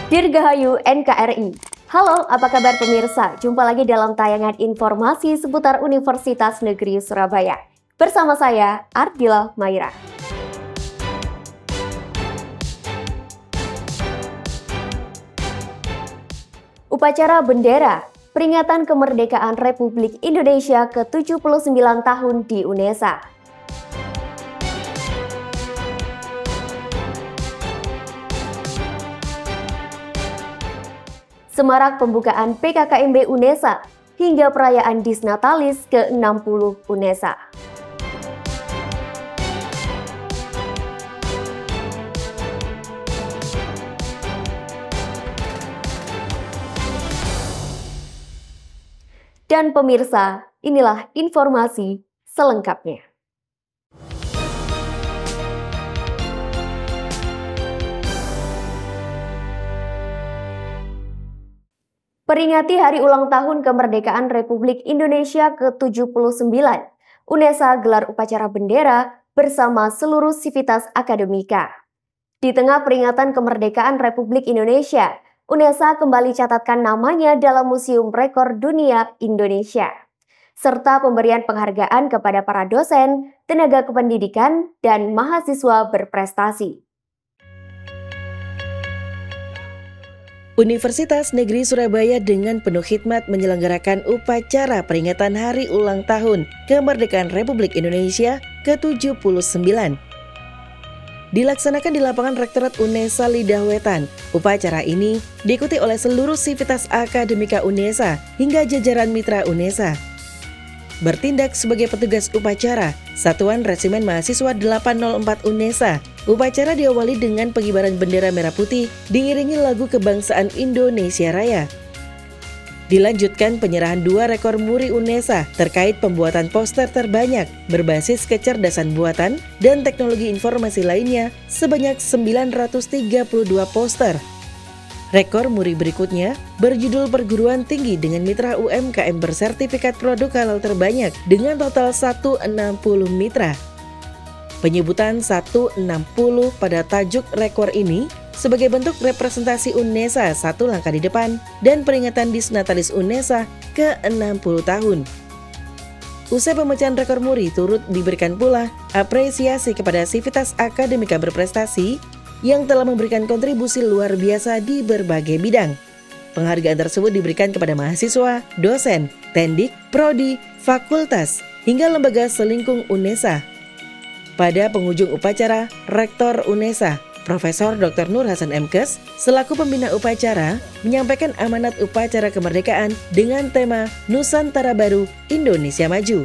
Dirgahayu NKRI. Halo, apa kabar pemirsa? Jumpa lagi dalam tayangan informasi seputar Universitas Negeri Surabaya. Bersama saya, Ardila Maira. Upacara bendera, peringatan kemerdekaan Republik Indonesia ke-79 tahun di UNESA. Semarak pembukaan PKKMB UNESA hingga perayaan Disnatalis ke-60 UNESA. Dan pemirsa, inilah informasi selengkapnya. Peringati hari ulang tahun kemerdekaan Republik Indonesia ke-79, UNESA gelar upacara bendera bersama seluruh sivitas akademika. Di tengah peringatan kemerdekaan Republik Indonesia, UNESA kembali catatkan namanya dalam Museum Rekor Dunia Indonesia, serta pemberian penghargaan kepada para dosen, tenaga kependidikan, dan mahasiswa berprestasi. Universitas Negeri Surabaya dengan penuh hikmat menyelenggarakan upacara peringatan Hari Ulang Tahun Kemerdekaan Republik Indonesia ke-79. Dilaksanakan di lapangan Rektorat UNESA Lidah Wetan. Upacara ini diikuti oleh seluruh sivitas akademika UNESA hingga jajaran mitra UNESA. Bertindak sebagai petugas upacara, Satuan Resimen Mahasiswa 804 UNESA. Upacara diawali dengan pengibaran bendera merah putih diiringi lagu kebangsaan Indonesia Raya. Dilanjutkan penyerahan 2 rekor muri UNESA terkait pembuatan poster terbanyak berbasis kecerdasan buatan dan teknologi informasi lainnya sebanyak 932 poster. Rekor muri berikutnya berjudul Perguruan Tinggi dengan mitra UMKM bersertifikat produk halal terbanyak dengan total 160 mitra. Penyebutan 160 pada tajuk rekor ini sebagai bentuk representasi UNESA satu langkah di depan dan peringatan Disnatalis UNESA ke-60 tahun. Usai pemecahan rekor muri turut diberikan pula apresiasi kepada sivitas akademika berprestasi yang telah memberikan kontribusi luar biasa di berbagai bidang. Penghargaan tersebut diberikan kepada mahasiswa, dosen, tendik, prodi, fakultas, hingga lembaga selingkung UNESA. Pada penghujung upacara, Rektor UNESA, Profesor Dr. Nur Hasan MKes, selaku pembina upacara, menyampaikan amanat upacara kemerdekaan dengan tema Nusantara Baru, Indonesia Maju.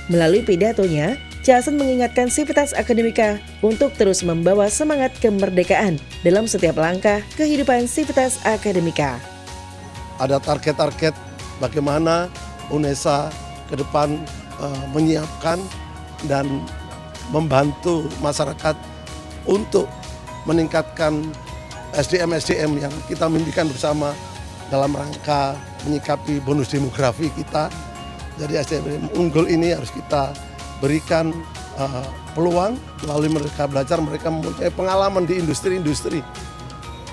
Melalui pidatonya, Hasan mengingatkan sivitas akademika untuk terus membawa semangat kemerdekaan dalam setiap langkah kehidupan sivitas akademika. Ada target-target bagaimana UNESA ke depan menyiapkan dan membantu masyarakat untuk meningkatkan SDM yang kita mimpikan bersama dalam rangka menyikapi bonus demografi kita. Jadi SDM unggul ini harus kita berikan peluang melalui mereka belajar, mereka mempunyai pengalaman di industri-industri.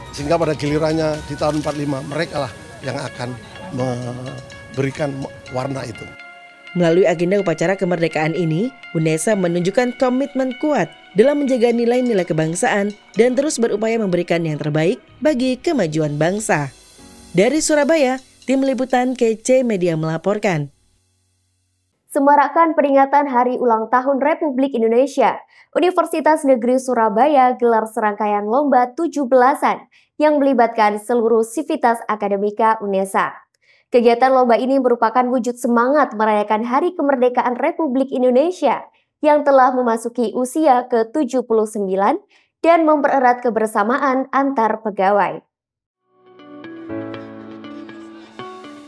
Sehingga pada gilirannya di tahun 45 mereka lah yang akan memberikan warna itu. Melalui agenda upacara kemerdekaan ini, UNESA menunjukkan komitmen kuat dalam menjaga nilai-nilai kebangsaan dan terus berupaya memberikan yang terbaik bagi kemajuan bangsa. Dari Surabaya, Tim Liputan KC Media melaporkan. Semarakan peringatan Hari Ulang Tahun Republik Indonesia, Universitas Negeri Surabaya gelar serangkaian lomba 17-an yang melibatkan seluruh sivitas akademika UNESA. Kegiatan lomba ini merupakan wujud semangat merayakan Hari Kemerdekaan Republik Indonesia yang telah memasuki usia ke-79 dan mempererat kebersamaan antar pegawai.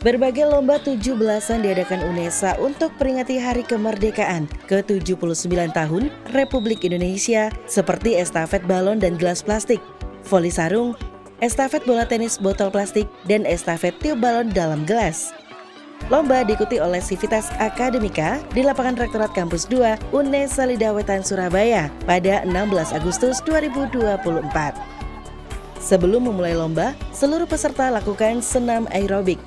Berbagai lomba 17-an diadakan UNESA untuk peringati Hari Kemerdekaan ke-79 tahun Republik Indonesia seperti estafet balon dan gelas plastik, voli sarung, estafet bola tenis botol plastik, dan estafet tiup balon dalam gelas. Lomba diikuti oleh sivitas akademika di lapangan Rektorat Kampus 2 UNESA Lidah Wetan Surabaya pada 16 Agustus 2024. Sebelum memulai lomba, seluruh peserta lakukan senam aerobik.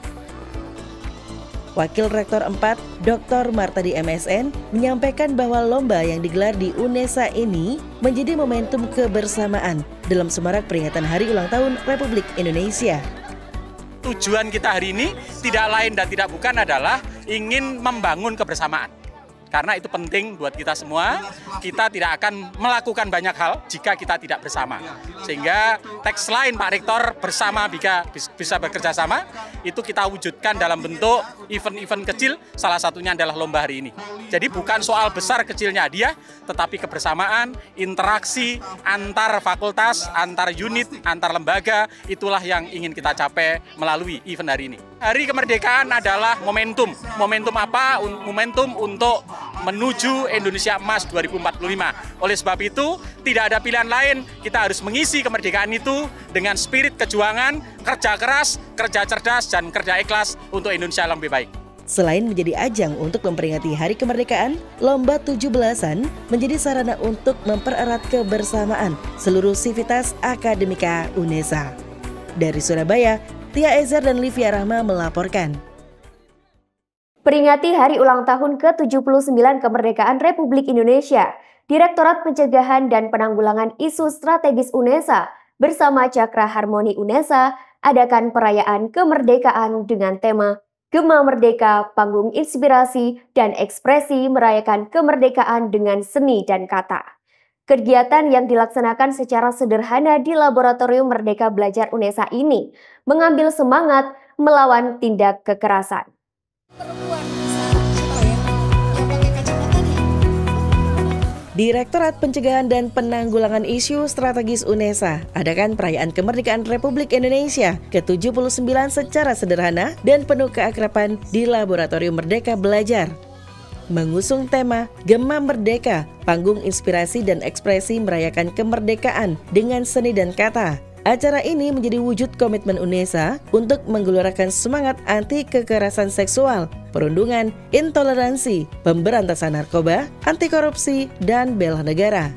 Wakil Rektor 4, Dr. Martadi MSN, menyampaikan bahwa lomba yang digelar di UNESA ini menjadi momentum kebersamaan dalam semarak peringatan Hari Ulang Tahun Republik Indonesia. Tujuan kita hari ini tidak lain dan tidak bukan adalah ingin membangun kebersamaan. Karena itu penting buat kita semua, kita tidak akan melakukan banyak hal jika kita tidak bersama. Sehingga tagline Pak Rektor, bersama bisa bekerja sama, itu kita wujudkan dalam bentuk event-event kecil, salah satunya adalah lomba hari ini. Jadi bukan soal besar kecilnya hadiah, tetapi kebersamaan, interaksi antar fakultas, antar unit, antar lembaga, itulah yang ingin kita capai melalui event hari ini. Hari kemerdekaan adalah momentum. Momentum apa? Momentum untuk menuju Indonesia Emas 2045. Oleh sebab itu, tidak ada pilihan lain. Kita harus mengisi kemerdekaan itu dengan spirit kejuangan, kerja keras, kerja cerdas, dan kerja ikhlas untuk Indonesia yang lebih baik. Selain menjadi ajang untuk memperingati Hari Kemerdekaan, Lomba 17-an menjadi sarana untuk mempererat kebersamaan seluruh sivitas akademika UNESA. Dari Surabaya, Tia Ezer dan Livia Rahma melaporkan. Peringati Hari Ulang Tahun ke-79 Kemerdekaan Republik Indonesia, Direktorat Pencegahan dan Penanggulangan Isu Strategis UNESA bersama Cakra Harmoni UNESA adakan perayaan kemerdekaan dengan tema Gema Merdeka, Panggung Inspirasi dan Ekspresi Merayakan Kemerdekaan dengan Seni dan Kata. Kegiatan yang dilaksanakan secara sederhana di Laboratorium Merdeka Belajar UNESA ini mengambil semangat melawan tindak kekerasan. Direktorat Pencegahan dan Penanggulangan Isu Strategis UNESA adakan perayaan kemerdekaan Republik Indonesia ke-79 secara sederhana dan penuh keakraban di Laboratorium Merdeka Belajar. Mengusung tema Gema Merdeka, Panggung Inspirasi dan Ekspresi Merayakan Kemerdekaan dengan Seni dan Kata. Acara ini menjadi wujud komitmen UNESA untuk menggelorakan semangat anti kekerasan seksual, perundungan, intoleransi, pemberantasan narkoba, anti korupsi, dan bela negara.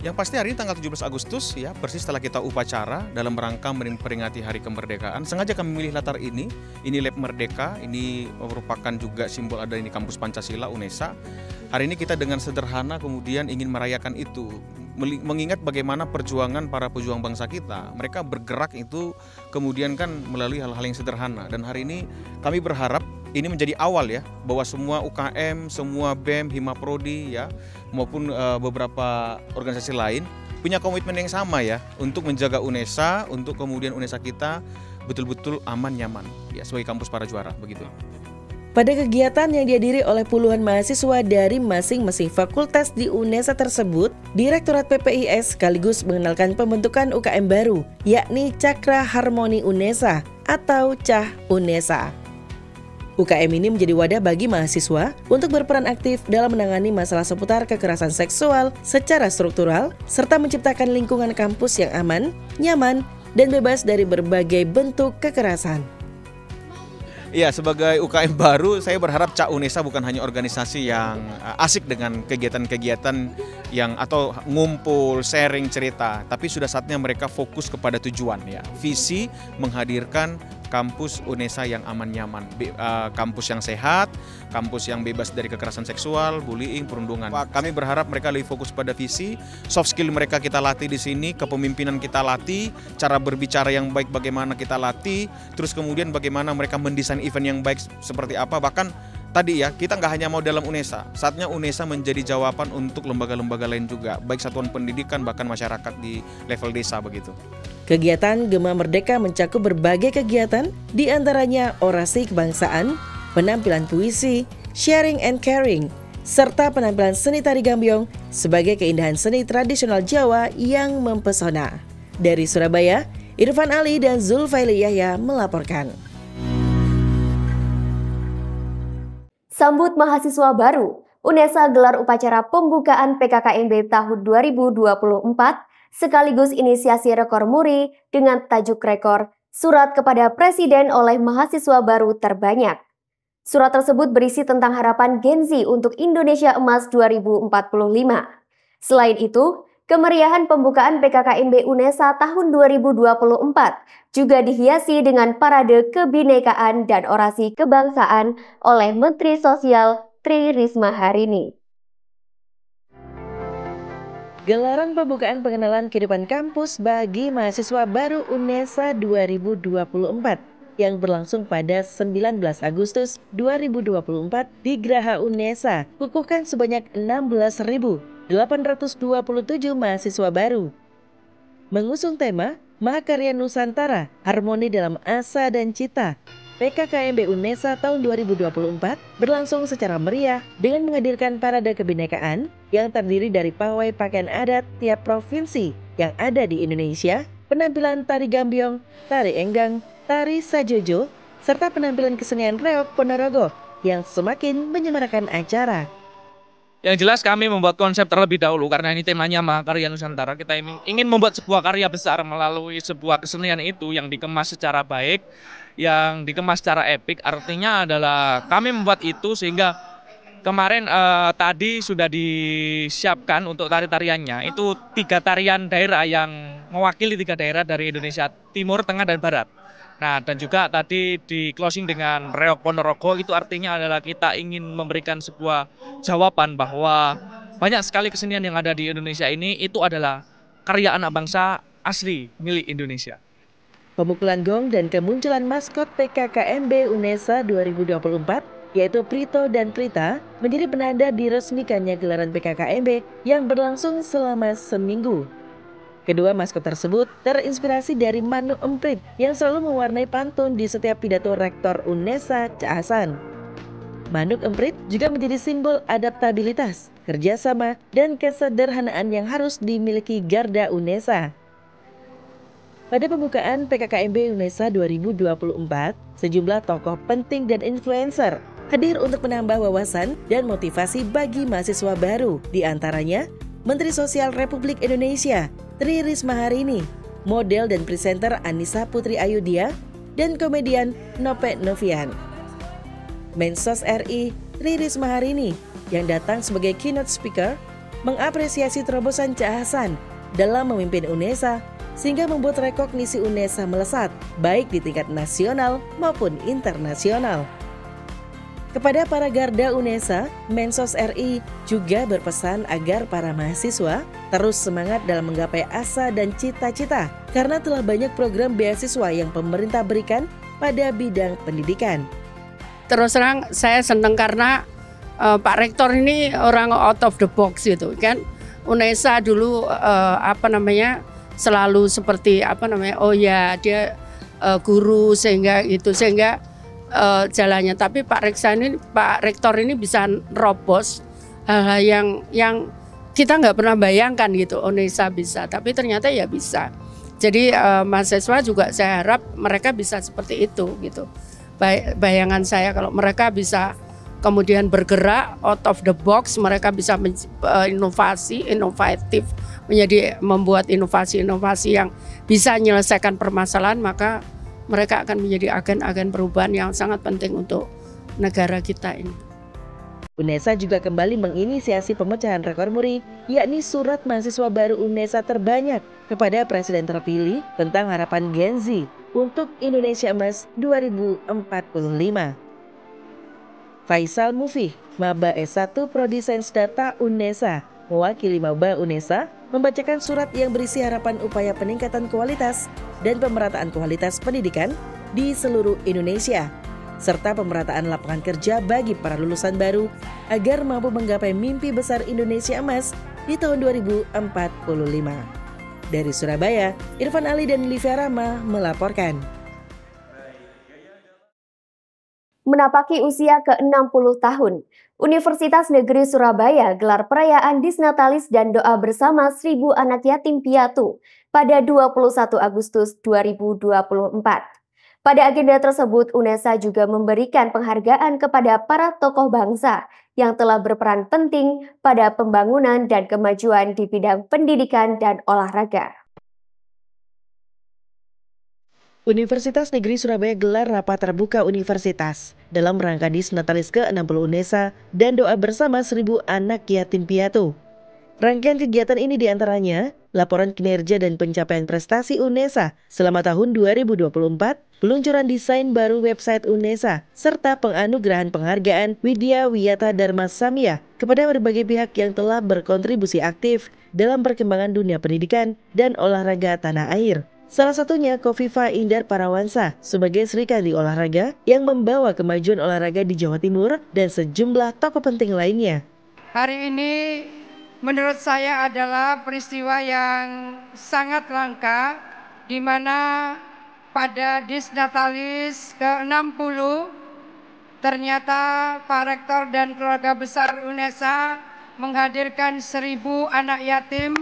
Yang pasti hari ini tanggal 17 Agustus ya, persis setelah kita upacara dalam rangka memperingati Hari Kemerdekaan. Sengaja kami memilih latar ini Lab Merdeka, ini merupakan juga simbol ada di kampus Pancasila UNESA. Hari ini kita dengan sederhana kemudian ingin merayakan itu, mengingat bagaimana perjuangan para pejuang bangsa kita. Mereka bergerak itu kemudian kan melalui hal-hal yang sederhana, dan hari ini kami berharap ini menjadi awal ya, bahwa semua UKM, semua BEM, Himaprodi ya, maupun beberapa organisasi lain punya komitmen yang sama ya, untuk menjaga UNESA, untuk kemudian UNESA kita betul-betul aman nyaman ya sebagai kampus para juara begitu. Pada kegiatan yang dihadiri oleh puluhan mahasiswa dari masing-masing fakultas di UNESA tersebut, Direktorat PPIS sekaligus mengenalkan pembentukan UKM baru, yakni Cakra Harmoni UNESA atau CAH UNESA. UKM ini menjadi wadah bagi mahasiswa untuk berperan aktif dalam menangani masalah seputar kekerasan seksual secara struktural, serta menciptakan lingkungan kampus yang aman, nyaman, dan bebas dari berbagai bentuk kekerasan. Iya, sebagai UKM baru, saya berharap CAH UNESA bukan hanya organisasi yang asik dengan kegiatan-kegiatan yang atau ngumpul, sharing cerita, tapi sudah saatnya mereka fokus kepada tujuan ya. Visi menghadirkan kampus UNESA yang aman nyaman, kampus yang sehat, kampus yang bebas dari kekerasan seksual, bullying, perundungan. Kami berharap mereka lebih fokus pada visi, soft skill mereka kita latih di sini, kepemimpinan kita latih, cara berbicara yang baik bagaimana kita latih, terus kemudian bagaimana mereka mendesain event yang baik seperti apa. Bahkan tadi ya, kita nggak hanya mau dalam UNESA, saatnya UNESA menjadi jawaban untuk lembaga-lembaga lain juga, baik satuan pendidikan bahkan masyarakat di level desa begitu. Kegiatan Gema Merdeka mencakup berbagai kegiatan, diantaranya orasi kebangsaan, penampilan puisi, sharing and caring, serta penampilan seni tari gambyong sebagai keindahan seni tradisional Jawa yang mempesona. Dari Surabaya, Irfan Ali dan Zulfaili Yahya melaporkan. Sambut mahasiswa baru, UNESA gelar upacara pembukaan PKKMB tahun 2024 sekaligus inisiasi rekor muri dengan tajuk rekor Surat kepada Presiden oleh mahasiswa baru terbanyak. Surat tersebut berisi tentang harapan Gen Z untuk Indonesia Emas 2045. Selain itu, Kemeriahan pembukaan PKKMB UNESA tahun 2024 juga dihiasi dengan parade kebinekaan dan orasi kebangsaan oleh Menteri Sosial Tri Risma hari ini. Gelaran pembukaan pengenalan kehidupan kampus bagi mahasiswa baru UNESA 2024 yang berlangsung pada 19 Agustus 2024 di Graha UNESA kukuhkan sebanyak 16.827 mahasiswa baru. Mengusung tema Mahakarya Nusantara, Harmoni dalam Asa dan Cita, PKKMB UNESA tahun 2024 berlangsung secara meriah dengan menghadirkan parade kebinekaan yang terdiri dari pawai pakaian adat tiap provinsi yang ada di Indonesia, penampilan tari gambyong, tari enggang, tari sajojo, serta penampilan kesenian reok Ponorogo yang semakin menyemarakan acara. Yang jelas kami membuat konsep terlebih dahulu karena ini temanya Mahakarya Nusantara. Kita ingin membuat sebuah karya besar melalui sebuah kesenian itu yang dikemas secara baik, yang dikemas secara epik. Artinya adalah kami membuat itu sehingga kemarin tadi sudah disiapkan untuk tari-tariannya. Itu 3 tarian daerah yang mewakili 3 daerah dari Indonesia Timur, Tengah, dan Barat. Nah, dan juga tadi di closing dengan reok Ponorogo, itu artinya adalah kita ingin memberikan sebuah jawaban bahwa banyak sekali kesenian yang ada di Indonesia ini itu adalah karya anak bangsa asli milik Indonesia. Pemukulan gong dan kemunculan maskot PKKMB UNESA 2024 yaitu Prito dan Prita menjadi penanda diresmikannya gelaran PKKMB yang berlangsung selama seminggu. Kedua maskot tersebut terinspirasi dari Manuk Emprit yang selalu mewarnai pantun di setiap pidato Rektor UNESA Caasan. Manuk Emprit juga menjadi simbol adaptabilitas, kerjasama, dan kesederhanaan yang harus dimiliki Garda UNESA. Pada pembukaan PKKMB UNESA 2024, sejumlah tokoh penting dan influencer hadir untuk menambah wawasan dan motivasi bagi mahasiswa baru, di antaranya Menteri Sosial Republik Indonesia Tri Risma hari ini, model dan presenter Anissa Putri Ayudhya, dan komedian Nope Novian. Mensos RI Tri Risma hari ini yang datang sebagai keynote speaker mengapresiasi terobosan Caasan dalam memimpin UNESA sehingga membuat rekognisi UNESA melesat baik di tingkat nasional maupun internasional. Kepada para Garda UNESA, Mensos RI juga berpesan agar para mahasiswa terus semangat dalam menggapai asa dan cita-cita karena telah banyak program beasiswa yang pemerintah berikan pada bidang pendidikan. Terus terang saya senang karena Pak Rektor ini orang out of the box gitu kan. UNESA dulu selalu seperti dia guru sehingga jalannya, tapi Pak Rektor ini bisa nerobos hal-hal yang kita nggak pernah bayangkan gitu UNESA bisa, tapi ternyata ya bisa. Jadi mahasiswa juga saya harap mereka bisa seperti itu gitu. Bayangan saya kalau mereka bisa kemudian bergerak out of the box, mereka bisa inovatif, membuat inovasi-inovasi yang bisa menyelesaikan permasalahan, maka mereka akan menjadi agen-agen perubahan yang sangat penting untuk negara kita ini. UNESA juga kembali menginisiasi pemecahan rekor muri, yakni surat mahasiswa baru UNESA terbanyak kepada Presiden terpilih tentang harapan Gen Z untuk Indonesia Emas 2045. Faisal Mufih, Maba S1 Prodi Sains Data UNESA, mewakili Maba UNESA, membacakan surat yang berisi harapan upaya peningkatan kualitas dan pemerataan kualitas pendidikan di seluruh Indonesia, serta pemerataan lapangan kerja bagi para lulusan baru agar mampu menggapai mimpi besar Indonesia Emas di tahun 2045. Dari Surabaya, Irfan Ali dan Livia Rama melaporkan. Menapaki usia ke-60 tahun, Universitas Negeri Surabaya gelar perayaan Disnatalis dan doa bersama 1000 anak yatim piatu pada 21 Agustus 2024. Pada agenda tersebut, UNESA juga memberikan penghargaan kepada para tokoh bangsa yang telah berperan penting pada pembangunan dan kemajuan di bidang pendidikan dan olahraga. Universitas Negeri Surabaya gelar rapat terbuka universitas dalam rangka Disnatalis ke-60 UNESA dan doa bersama 1000 anak yatim piatu. Rangkaian kegiatan ini diantaranya laporan kinerja dan pencapaian prestasi UNESA selama tahun 2024, peluncuran desain baru website UNESA, serta penganugerahan penghargaan Widya Wiyata Dharma Samya kepada berbagai pihak yang telah berkontribusi aktif dalam perkembangan dunia pendidikan dan olahraga tanah air. Salah satunya Kofifa Indar Parawansa sebagai Sri Kandi Olahraga yang membawa kemajuan olahraga di Jawa Timur dan sejumlah tokoh penting lainnya. Hari ini menurut saya adalah peristiwa yang sangat langka, di mana pada Disnatalis ke-60 ternyata Pak Rektor dan keluarga besar UNESA menghadirkan 1000 anak yatim.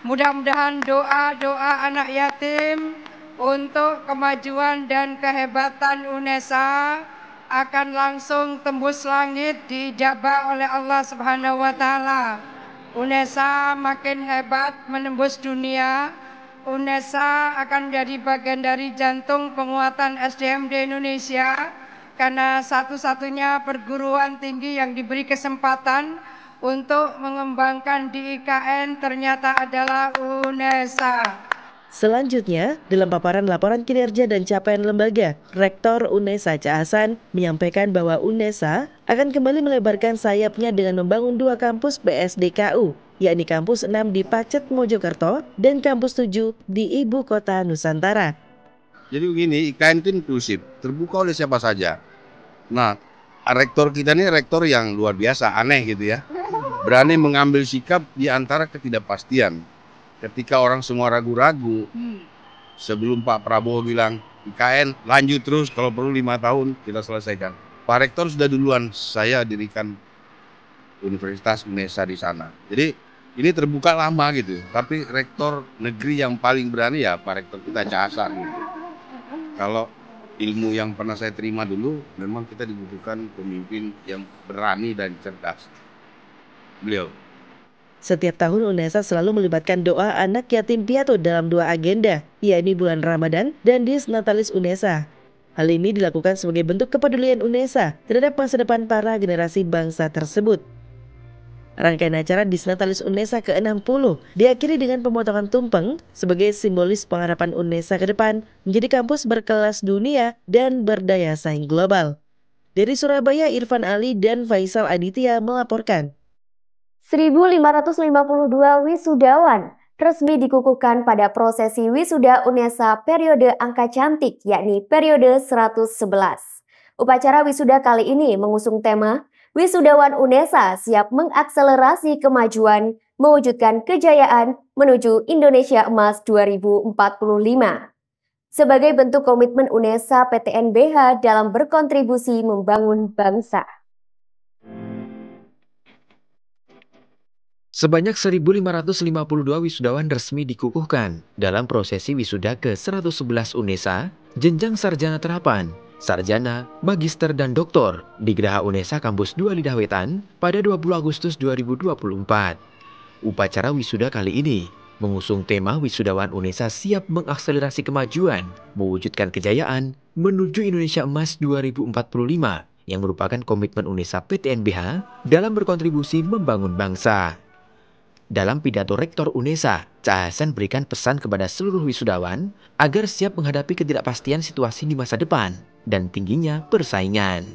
Mudah-mudahan doa-doa anak yatim untuk kemajuan dan kehebatan UNESA akan langsung tembus langit diijabah oleh Allah Subhanahu wa Ta'ala. UNESA makin hebat menembus dunia. UNESA akan menjadi bagian dari jantung penguatan SDM di Indonesia, karena satu-satunya perguruan tinggi yang diberi kesempatan untuk mengembangkan di IKN ternyata adalah UNESA. Selanjutnya, dalam paparan laporan kinerja dan capaian lembaga, Rektor UNESA Cak Hasan menyampaikan bahwa UNESA akan kembali melebarkan sayapnya dengan membangun 2 kampus BSDKU, yakni Kampus 6 di Pacet, Mojokerto, dan Kampus 7 di Ibu Kota Nusantara. Jadi begini, IKN itu inklusif, terbuka oleh siapa saja. Nah, rektor kita ini rektor yang luar biasa, aneh gitu ya. Berani mengambil sikap di antara ketidakpastian. Ketika orang semua ragu-ragu, sebelum Pak Prabowo bilang IKN lanjut terus, kalau perlu 5 tahun kita selesaikan. Pak Rektor sudah duluan, saya dirikan Universitas UNESA di sana. Jadi ini terbuka lama gitu, tapi rektor negeri yang paling berani ya Pak Rektor kita Cak Hasan gitu. Kalau ilmu yang pernah saya terima dulu, memang kita dibutuhkan pemimpin yang berani dan cerdas. Beliau. Setiap tahun UNESA selalu melibatkan doa anak yatim piatu dalam 2 agenda, yakni bulan Ramadan dan Disnatalis UNESA. Hal ini dilakukan sebagai bentuk kepedulian UNESA terhadap masa depan para generasi bangsa tersebut. Rangkaian acara Disnatalis UNESA ke-60 diakhiri dengan pemotongan tumpeng sebagai simbolis pengharapan UNESA ke depan menjadi kampus berkelas dunia dan berdaya saing global. Dari Surabaya, Irfan Ali dan Faisal Aditya melaporkan. 1.552 wisudawan resmi dikukuhkan pada prosesi wisuda UNESA periode angka cantik, yakni periode 111. Upacara wisuda kali ini mengusung tema Wisudawan UNESA siap mengakselerasi kemajuan, mewujudkan kejayaan menuju Indonesia Emas 2045. Sebagai bentuk komitmen UNESA PTNBH dalam berkontribusi membangun bangsa. Sebanyak 1.552 wisudawan resmi dikukuhkan dalam prosesi wisuda ke-111 UNESA, jenjang sarjana terapan, sarjana, magister, dan doktor di Geraha UNESA Kampus 2 Lidah Wetan pada 20 Agustus 2024. Upacara wisuda kali ini mengusung tema Wisudawan UNESA siap mengakselerasi kemajuan, mewujudkan kejayaan menuju Indonesia Emas 2045 yang merupakan komitmen UNESA PTNBH dalam berkontribusi membangun bangsa. Dalam pidato Rektor UNESA, Cak Hasan berikan pesan kepada seluruh wisudawan agar siap menghadapi ketidakpastian situasi di masa depan dan tingginya persaingan.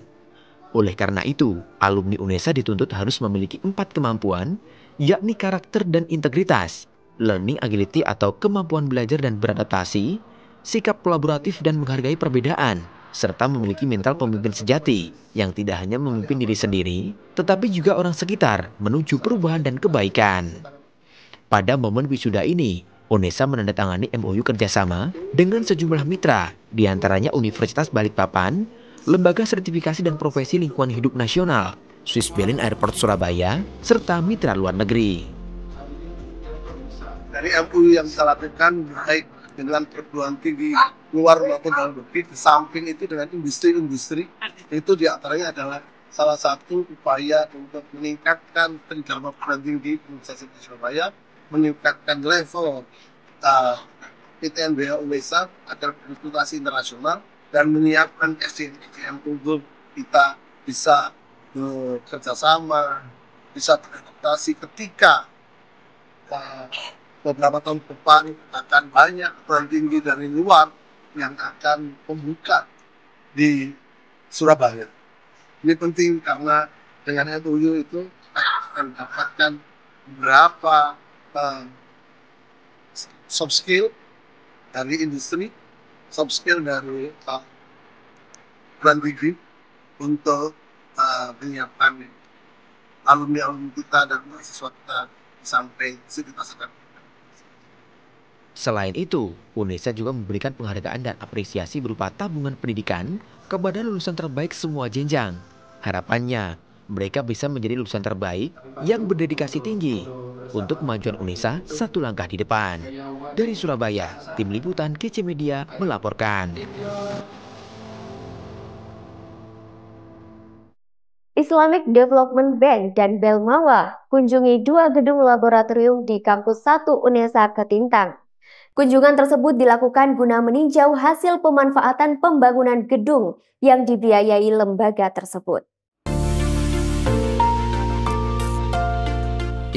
Oleh karena itu, alumni UNESA dituntut harus memiliki 4 kemampuan, yakni karakter dan integritas, learning agility atau kemampuan belajar dan beradaptasi, sikap kolaboratif dan menghargai perbedaan, serta memiliki mental pemimpin sejati yang tidak hanya memimpin diri sendiri, tetapi juga orang sekitar menuju perubahan dan kebaikan. Pada momen wisuda ini, UNESA menandatangani MOU kerjasama dengan sejumlah mitra, diantaranya Universitas Balikpapan, Lembaga Sertifikasi dan Profesi Lingkungan Hidup Nasional, Swiss Berlin Airport Surabaya, serta mitra luar negeri. Dari MOU yang kita lakukan baik dengan perguruan tinggi luar maupun dalam negeri, di samping itu dengan industri-industri, itu diantaranya adalah salah satu upaya untuk meningkatkan pendidikan perguruan tinggi Universitas di Surabaya, meningkatkan level PTNBH UNESA agar berreputasi internasional dan menyiapkan SDM unggul kita bisa bekerja sama, bisa beradaptasi ketika beberapa tahun ke depan akan banyak perguruan tinggi dari luar yang akan membuka di Surabaya. Ini penting karena dengan MOU itu akan mendapatkan beberapa soft skill dari industri, soft skill dari perguruan tinggi untuk menyiapkan alumni-alumni kita dan mahasiswa kita sampai sivitas akademika. Selain itu, UNESA juga memberikan penghargaan dan apresiasi berupa tabungan pendidikan kepada lulusan terbaik semua jenjang. Harapannya, mereka bisa menjadi lulusan terbaik yang berdedikasi tinggi untuk kemajuan UNESA satu langkah di depan. Dari Surabaya, Tim Liputan KC Media melaporkan. Islamic Development Bank dan Belmawa kunjungi 2 gedung laboratorium di Kampus 1 UNESA Ketintang. Kunjungan tersebut dilakukan guna meninjau hasil pemanfaatan pembangunan gedung yang dibiayai lembaga tersebut.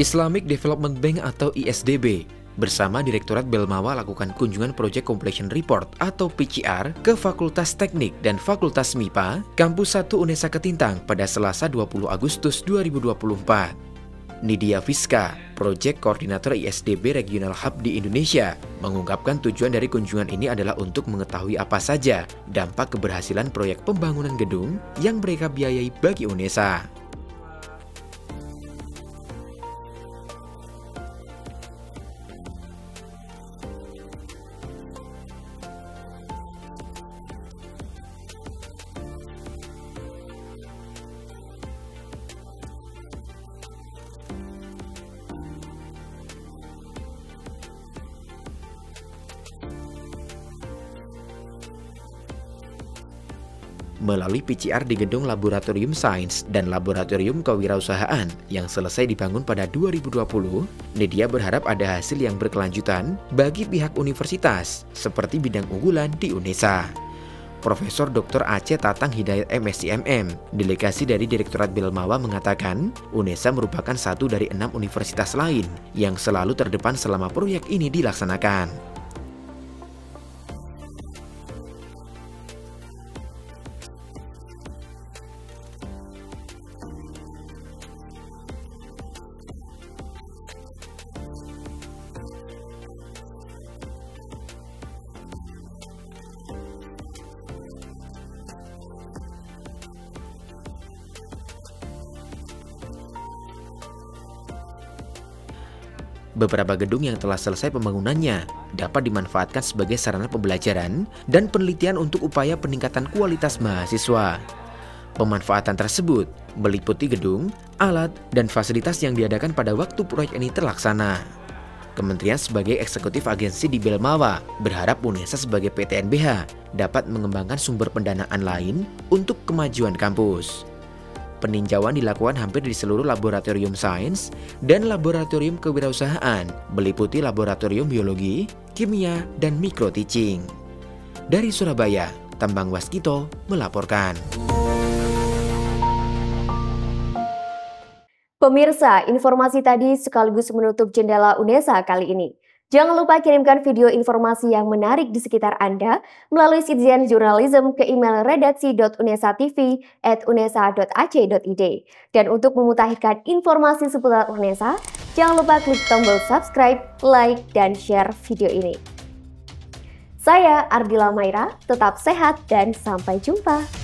Islamic Development Bank atau ISDB bersama Direktorat Belmawa lakukan kunjungan Project Completion Report atau PCR ke Fakultas Teknik dan Fakultas MIPA Kampus 1 UNESA Ketintang pada Selasa 20 Agustus 2024. Nidia Fiska, Project Koordinator ISDB Regional Hub di Indonesia, mengungkapkan tujuan dari kunjungan ini adalah untuk mengetahui apa saja dampak keberhasilan proyek pembangunan gedung yang mereka biayai bagi UNESA. Melalui PCR di gedung Laboratorium Sains dan Laboratorium Kewirausahaan yang selesai dibangun pada 2020, Nidia berharap ada hasil yang berkelanjutan bagi pihak universitas seperti bidang unggulan di UNESA. Profesor Dr. Aceh Tatang Hidayat MSc MM, delegasi dari Direktorat Belmawa mengatakan, UNESA merupakan satu dari 6 universitas lain yang selalu terdepan selama proyek ini dilaksanakan. Beberapa gedung yang telah selesai pembangunannya dapat dimanfaatkan sebagai sarana pembelajaran dan penelitian untuk upaya peningkatan kualitas mahasiswa. Pemanfaatan tersebut meliputi gedung, alat, dan fasilitas yang diadakan pada waktu proyek ini terlaksana. Kementerian sebagai eksekutif agensi di Belmawa berharap UNESA sebagai PTNBH dapat mengembangkan sumber pendanaan lain untuk kemajuan kampus. Peninjauan dilakukan hampir di seluruh laboratorium sains dan laboratorium kewirausahaan, meliputi laboratorium biologi, kimia, dan micro teaching. Dari Surabaya, Tambang Waskito melaporkan. Pemirsa, informasi tadi sekaligus menutup jendela UNESA kali ini. Jangan lupa kirimkan video informasi yang menarik di sekitar Anda melalui Citizen Journalism ke email redaksi.unesatv@unesa.ac.id. Dan untuk memutakhirkan informasi seputar UNESA, jangan lupa klik tombol subscribe, like, dan share video ini. Saya Ardila Maira, tetap sehat dan sampai jumpa.